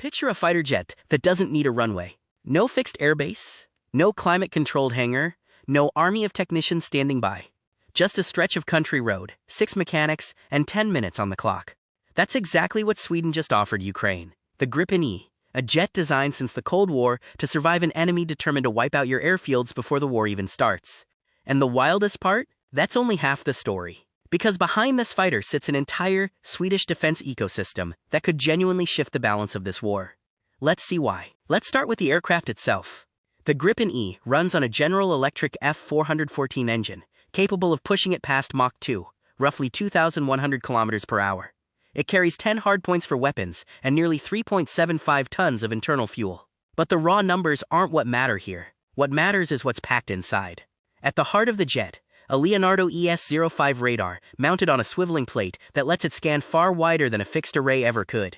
Picture a fighter jet that doesn't need a runway. No fixed airbase, no climate-controlled hangar, no army of technicians standing by. Just a stretch of country road, 6 mechanics, and 10 minutes on the clock. That's exactly what Sweden just offered Ukraine. The Gripen E, a jet designed since the Cold War to survive an enemy determined to wipe out your airfields before the war even starts. And the wildest part? That's only half the story. Because behind this fighter sits an entire Swedish defense ecosystem that could genuinely shift the balance of this war. Let's see why. Let's start with the aircraft itself. The Gripen E runs on a General Electric F414 engine, capable of pushing it past Mach 2, roughly 2,100 kilometers per hour. It carries 10 hardpoints for weapons and nearly 3.75 tons of internal fuel. But the raw numbers aren't what matter here. What matters is what's packed inside. At the heart of the jet, a Leonardo ES-05 radar mounted on a swiveling plate that lets it scan far wider than a fixed array ever could.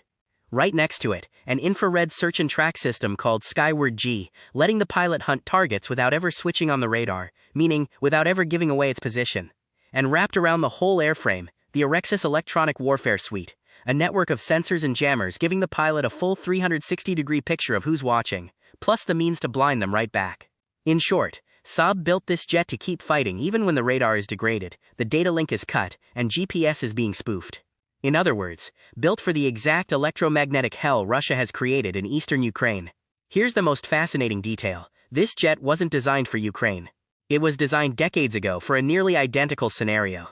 Right next to it, an infrared search and track system called Skyward G, letting the pilot hunt targets without ever switching on the radar, meaning without ever giving away its position. And wrapped around the whole airframe, the Erexis Electronic Warfare Suite, a network of sensors and jammers giving the pilot a full 360-degree picture of who's watching, plus the means to blind them right back. In short, Saab built this jet to keep fighting even when the radar is degraded, the data link is cut, and GPS is being spoofed. In other words, built for the exact electromagnetic hell Russia has created in eastern Ukraine. Here's the most fascinating detail. This jet wasn't designed for Ukraine. It was designed decades ago for a nearly identical scenario.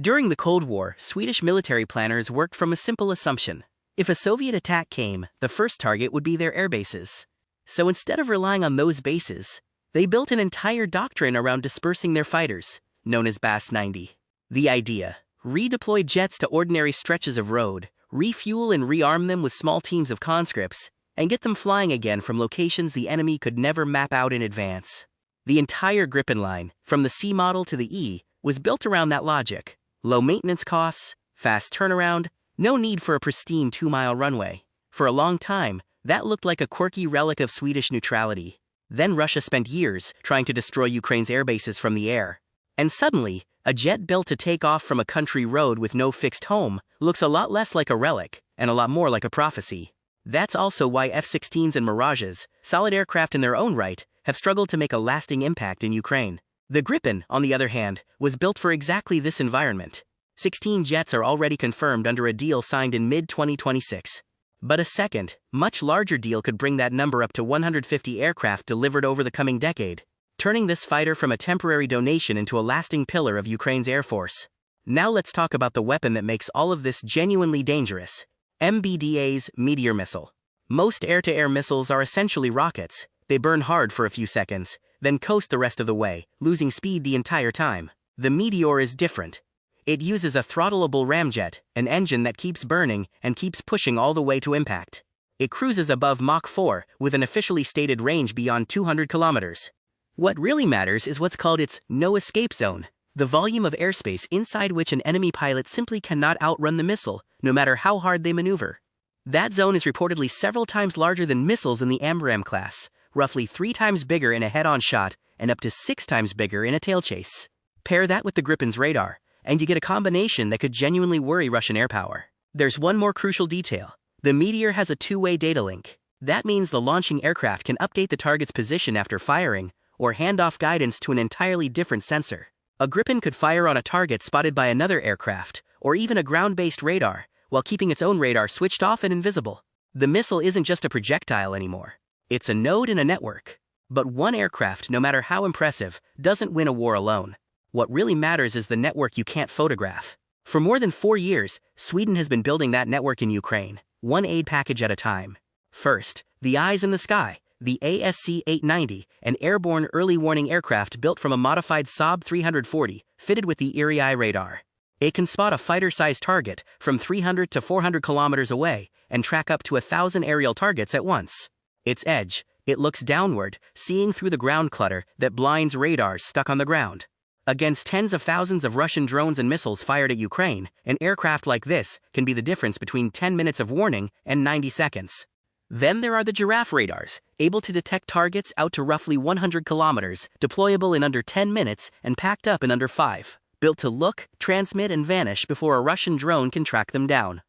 During the Cold War, Swedish military planners worked from a simple assumption. If a Soviet attack came, the first target would be their air bases. So instead of relying on those bases, they built an entire doctrine around dispersing their fighters, known as BAS-90. The idea: redeploy jets to ordinary stretches of road, refuel and rearm them with small teams of conscripts, and get them flying again from locations the enemy could never map out in advance. The entire Gripen line, from the C model to the E, was built around that logic. Low maintenance costs, fast turnaround, no need for a pristine 2-mile runway. For a long time, that looked like a quirky relic of Swedish neutrality. Then Russia spent years trying to destroy Ukraine's airbases from the air. And suddenly, a jet built to take off from a country road with no fixed home looks a lot less like a relic and a lot more like a prophecy. That's also why F-16s and Mirages, solid aircraft in their own right, have struggled to make a lasting impact in Ukraine. The Gripen, on the other hand, was built for exactly this environment. 16 jets are already confirmed under a deal signed in mid-2026. But a second, much larger deal could bring that number up to 150 aircraft delivered over the coming decade, turning this fighter from a temporary donation into a lasting pillar of Ukraine's air force. Now let's talk about the weapon that makes all of this genuinely dangerous: MBDA's Meteor missile. Most air-to-air missiles are essentially rockets. They burn hard for a few seconds, then coast the rest of the way, losing speed the entire time. The Meteor is different. It uses a throttleable ramjet, an engine that keeps burning and keeps pushing all the way to impact. It cruises above Mach 4 with an officially stated range beyond 200 kilometers. What really matters is what's called its no-escape zone, the volume of airspace inside which an enemy pilot simply cannot outrun the missile, no matter how hard they maneuver. That zone is reportedly several times larger than missiles in the AMRAAM class, roughly 3 times bigger in a head-on shot and up to 6 times bigger in a tail chase. Pair that with the Gripen's radar, and you get a combination that could genuinely worry Russian air power. There's one more crucial detail. The Meteor has a 2-way data link. That means the launching aircraft can update the target's position after firing, or hand off guidance to an entirely different sensor. A Gripen could fire on a target spotted by another aircraft, or even a ground-based radar, while keeping its own radar switched off and invisible. The missile isn't just a projectile anymore. It's a node in a network. But one aircraft, no matter how impressive, doesn't win a war alone. What really matters is the network you can't photograph. For more than 4 years, Sweden has been building that network in Ukraine, one aid package at a time. First, the eyes in the sky, the ASC-890, an airborne early warning aircraft built from a modified Saab 340, fitted with the Eye radar. It can spot a fighter-sized target from 300 to 400 kilometers away and track up to 1,000 aerial targets at once. Its edge, it looks downward, seeing through the ground clutter that blinds radars stuck on the ground. Against tens of thousands of Russian drones and missiles fired at Ukraine, an aircraft like this can be the difference between 10 minutes of warning and 90 seconds. Then there are the Giraffe radars, able to detect targets out to roughly 100 kilometers, deployable in under 10 minutes and packed up in under 5, built to look, transmit, and vanish before a Russian drone can track them down.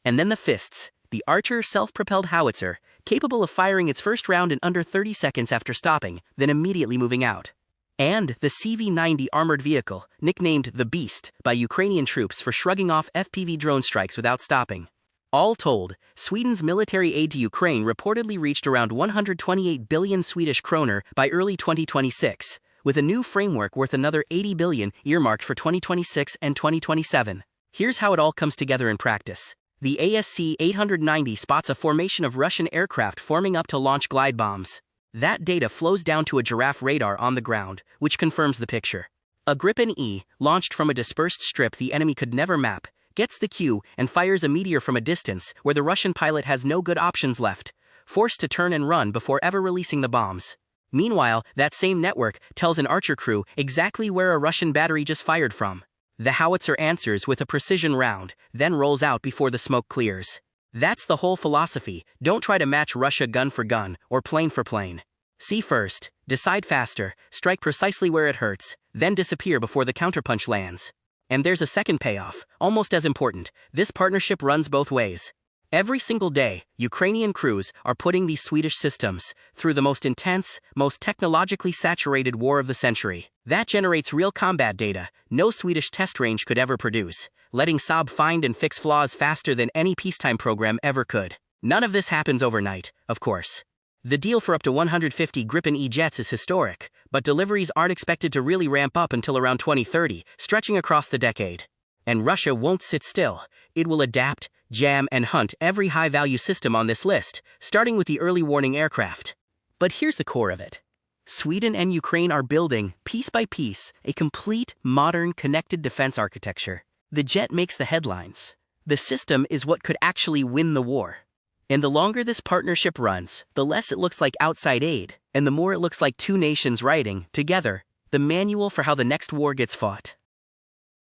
And then the Fists, the Archer self-propelled howitzer, capable of firing its first round in under 30 seconds after stopping, then immediately moving out. And the CV-90 armored vehicle, nicknamed the Beast by Ukrainian troops for shrugging off FPV drone strikes without stopping. All told, Sweden's military aid to Ukraine reportedly reached around 128 billion Swedish kroner by early 2026, with a new framework worth another 80 billion earmarked for 2026 and 2027. Here's how it all comes together in practice. The ASC-890 spots a formation of Russian aircraft forming up to launch glide bombs. That data flows down to a giraffe radar on the ground, which confirms the picture. A Gripen E, launched from a dispersed strip the enemy could never map, gets the cue and fires a Meteor from a distance where the Russian pilot has no good options left, forced to turn and run before ever releasing the bombs. Meanwhile, that same network tells an Archer crew exactly where a Russian battery just fired from. The howitzer answers with a precision round, then rolls out before the smoke clears. That's the whole philosophy. Don't try to match Russia gun for gun or plane for plane. See first, decide faster, strike precisely where it hurts, then disappear before the counterpunch lands. And there's a second payoff, almost as important. This partnership runs both ways. Every single day, Ukrainian crews are putting these Swedish systems through the most intense, most technologically saturated war of the century. That generates real combat data no Swedish test range could ever produce, letting Saab find and fix flaws faster than any peacetime program ever could. None of this happens overnight, of course. The deal for up to 150 Gripen E jets is historic, but deliveries aren't expected to really ramp up until around 2030, stretching across the decade. And Russia won't sit still. It will adapt, jam, and hunt every high-value system on this list, starting with the early warning aircraft. But here's the core of it. Sweden and Ukraine are building, piece by piece, a complete, modern, connected defense architecture. The jet makes the headlines. The system is what could actually win the war. And the longer this partnership runs, the less it looks like outside aid, and the more it looks like two nations writing, together, the manual for how the next war gets fought.